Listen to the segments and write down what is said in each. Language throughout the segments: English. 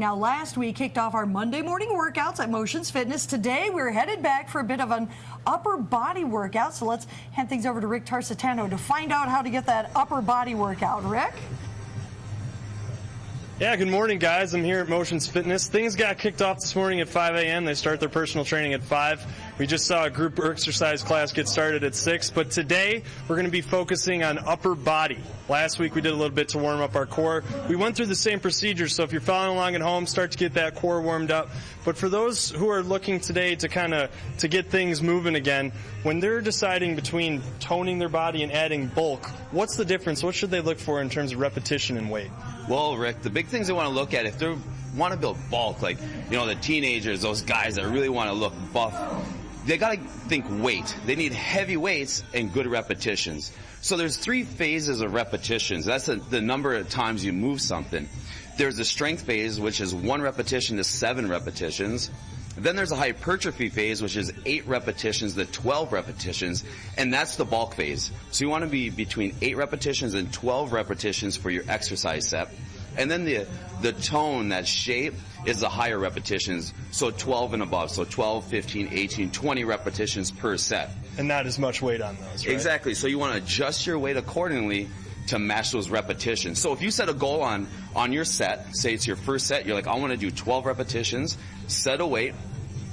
Now, last week kicked off our Monday morning workouts at Motions Fitness. Today, we're headed back for a bit of an upper body workout. So let's hand things over to Rick Tarsitano to find out how to get that upper body workout. Rick? Yeah, good morning, guys. I'm here at Motions Fitness. Things got kicked off this morning at 5 a.m. They start their personal training at 5. We just saw a group exercise class get started at 6. But today, we're going to be focusing on upper body. Last week, we did a little bit to warm up our core. We went through the same procedure, so if you're following along at home, start to get that core warmed up. But for those who are looking today to get things moving again, when they're deciding between toning their body and adding bulk, what's the difference? What should they look for in terms of repetition and weight? Well, Rick, the big things they want to look at, if they want to build bulk, like, the teenagers, those guys that really want to look buff, they got to think weight. They need heavy weights and good repetitions. So there's 3 phases of repetitions. That's the number of times you move something. There's the strength phase, which is 1 repetition to 7 repetitions. Then there's a hypertrophy phase, which is 8 repetitions to 12 repetitions, and that's the bulk phase. So you want to be between 8 repetitions and 12 repetitions for your exercise set. And then the tone, that shape, is the higher repetitions, so 12 and above, so 12, 15, 18, 20 repetitions per set. And not as much weight on those, right? Exactly. So you want to adjust your weight accordingly to match those repetitions. So if you set a goal on your set, say it's your first set, you're like, I want to do 12 repetitions, set a weight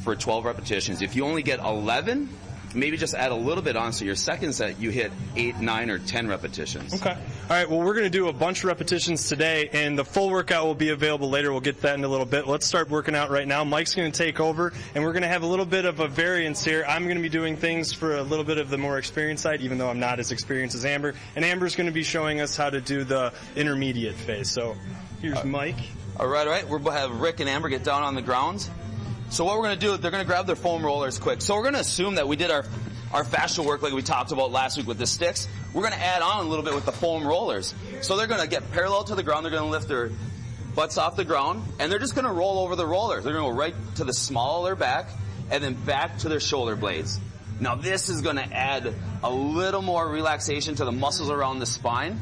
for 12 repetitions. If you only get 11, maybe just add a little bit on, so your second set you hit 8, 9, or 10 repetitions. Okay. All right, well, we're going to do a bunch of repetitions today, and the full workout will be available later. We'll get to that in a little bit. Let's start working out right now. Mike's going to take over, and we're going to have a little bit of a variance here. I'm going to be doing things for a little bit of the more experienced side, even though I'm not as experienced as Amber. And Amber's going to be showing us how to do the intermediate phase. So here's Mike. All right. We'll have Rick and Amber get down on the ground. So what we're going to do, they're going to grab their foam rollers quick. So we're going to assume that we did our fascia work like we talked about last week with the sticks. We're going to add on a little bit with the foam rollers. So they're going to get parallel to the ground. They're going to lift their butts off the ground, and they're just going to roll over the rollers. They're going to go right to the small of their back and then back to their shoulder blades. Now this is going to add a little more relaxation to the muscles around the spine,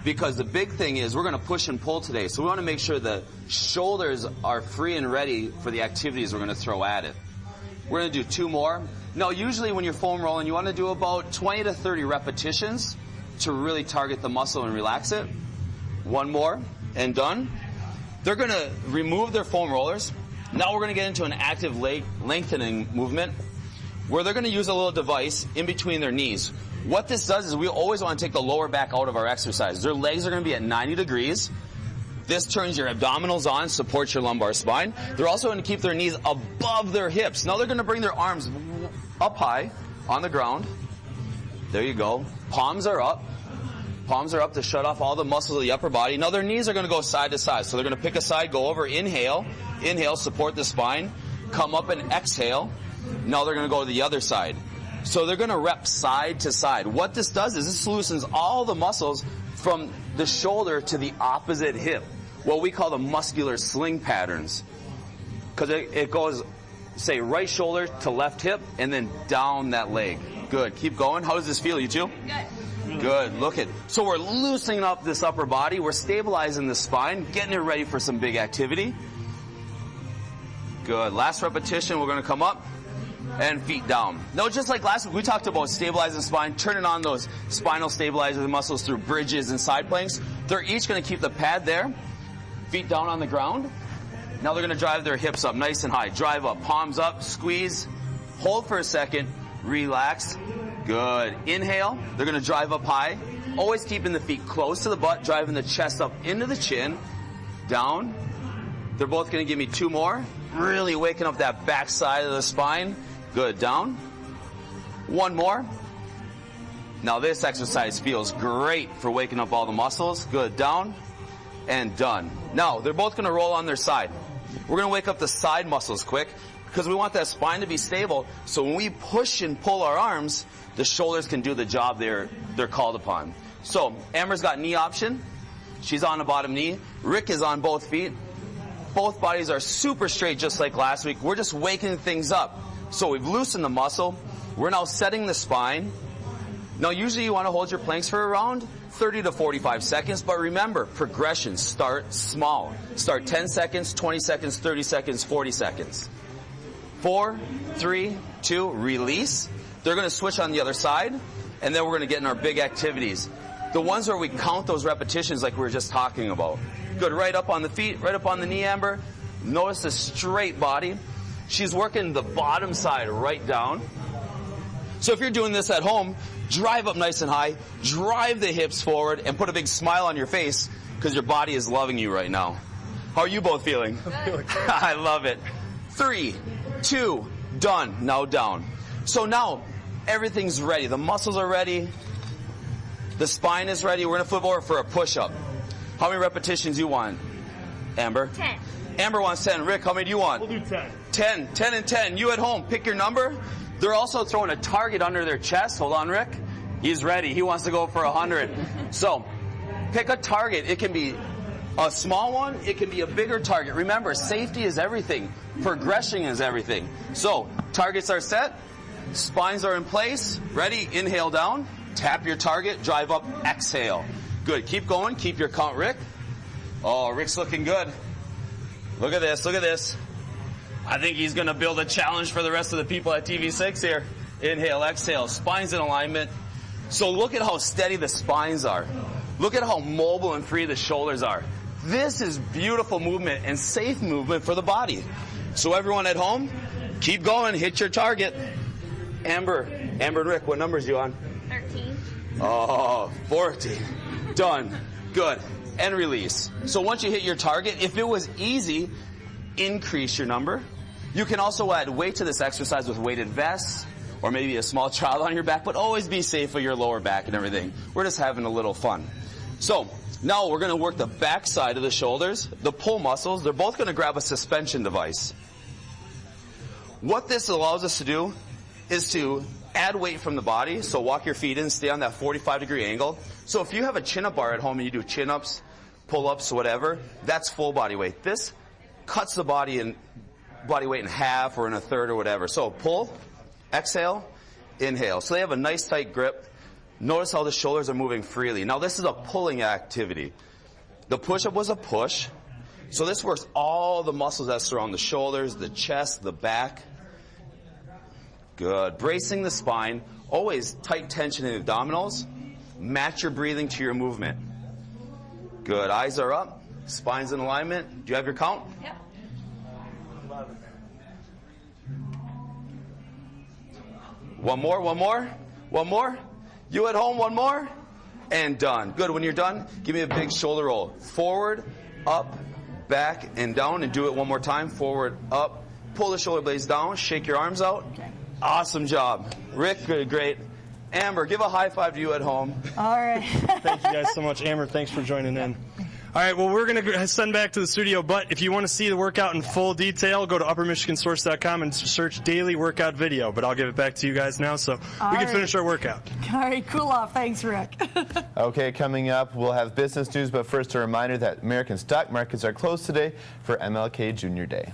because the big thing is we're going to push and pull today. So we want to make sure the shoulders are free and ready for the activities we're going to throw at it. We're going to do 2 more. Now, usually when you're foam rolling, you want to do about 20 to 30 repetitions to really target the muscle and relax it. 1 more and done. They're going to remove their foam rollers. Now we're going to get into an active leg lengthening movement where they're going to use a little device in between their knees. What this does is we always want to take the lower back out of our exercise. Their legs are going to be at 90 degrees. This turns your abdominals on, supports your lumbar spine. They're also going to keep their knees above their hips. Now they're going to bring their arms up high on the ground. There you go. Palms are up. Palms are up to shut off all the muscles of the upper body. Now their knees are going to go side to side. So they're going to pick a side, go over, inhale. Inhale, support the spine. Come up and exhale. Now they're going to go to the other side. So they're going to rep side to side. What this does is this loosens all the muscles from the shoulder to the opposite hip, what we call the muscular sling patterns. Because it goes, say, right shoulder to left hip and then down that leg. Good. Keep going. How does this feel, you two? Good. Good. Look at. So we're loosening up this upper body. We're stabilizing the spine, getting it ready for some big activity. Good. Last repetition, we're going to come up and feet down. No, just like last week, we talked about stabilizing the spine, turning on those spinal stabilizer muscles through bridges and side planks. They're each going to keep the pad there, feet down on the ground. Now they're going to drive their hips up nice and high. Drive up, palms up, squeeze, hold for a second, relax. Good. Inhale, they're going to drive up high, always keeping the feet close to the butt, driving the chest up into the chin, down. They're both going to give me 2 more, really waking up that back side of the spine. Good. Down. 1 more. Now this exercise feels great for waking up all the muscles. Good. Down. And done. Now they're both going to roll on their side. We're going to wake up the side muscles quick because we want that spine to be stable. So when we push and pull our arms, the shoulders can do the job they're called upon. So Amber's got knee option. She's on the bottom knee. Rick is on both feet. Both bodies are super straight just like last week. We're just waking things up. So we've loosened the muscle. We're now setting the spine. Now usually you want to hold your planks for 30 to 45 seconds, but remember, progression, start small. Start 10 seconds, 20 seconds, 30 seconds, 40 seconds. 4, 3, 2, release. They're going to switch on the other side, and then we're going to get in our big activities. The ones where we count those repetitions like we were just talking about. Good, right up on the feet, right up on the knee, Amber. Notice the straight body. She's working the bottom side right down. So if you're doing this at home, drive up nice and high, drive the hips forward, and put a big smile on your face because your body is loving you right now. How are you both feeling? I love it. 3, 2, done. Now down. So now everything's ready. The muscles are ready. The spine is ready. We're going to flip over for a push-up. How many repetitions you want, Amber? 10. Amber wants 10. Rick, how many do you want? We'll do 10. 10. 10 and 10. You at home, pick your number. They're also throwing a target under their chest. Hold on, Rick. He's ready. He wants to go for 100. So pick a target. It can be a small one. It can be a bigger target. Remember, safety is everything. Progression is everything. So targets are set. Spines are in place. Ready? Inhale down. Tap your target. Drive up. Exhale. Good. Keep going. Keep your count, Rick. Oh, Rick's looking good. Look at this. Look at this. I think he's going to build a challenge for the rest of the people at TV6 here. Inhale, exhale. Spines in alignment. So look at how steady the spines are. Look at how mobile and free the shoulders are. This is beautiful movement and safe movement for the body. So everyone at home, keep going. Hit your target. Amber and Rick, what numbers are you on? 13. Oh, 14. Done. Good. And release. So once you hit your target, if it was easy, increase your number. You can also add weight to this exercise with weighted vests or maybe a small child on your back, but always be safe with your lower back and everything. We're just having a little fun. So now we're going to work the back side of the shoulders, the pull muscles. They're both going to grab a suspension device. What this allows us to do is to add weight from the body. So walk your feet in, stay on that 45-degree angle. So if you have a chin-up bar at home and you do chin-ups, pull-ups, whatever, that's full body weight. This cuts the body weight in half or in a third or whatever. So pull, exhale, inhale. So they have a nice tight grip. Notice how the shoulders are moving freely. Now this is a pulling activity. The push-up was a push. So this works all the muscles that surround the shoulders, the chest, the back. Good. Bracing the spine. Always tight tension in the abdominals. Match your breathing to your movement. Good. Eyes are up. Spine's in alignment. Do you have your count? Yep. One more, one more, one more. You at home, one more. And done. Good. When you're done, give me a big shoulder roll. Forward, up, back, and down. And do it one more time. Forward, up. Pull the shoulder blades down. Shake your arms out. Awesome job. Rick, good, great. Amber, give a high five to you at home. All right. Thank you guys so much. Amber, thanks for joining in. All right, well, we're going to send back to the studio, but if you want to see the workout in full detail, go to uppermichigansource.com and search daily workout video. But I'll give it back to you guys now so we can finish our workout. All right, cool off. Thanks, Rick. Okay, coming up, we'll have business news, but first a reminder that American stock markets are closed today for MLK Junior Day.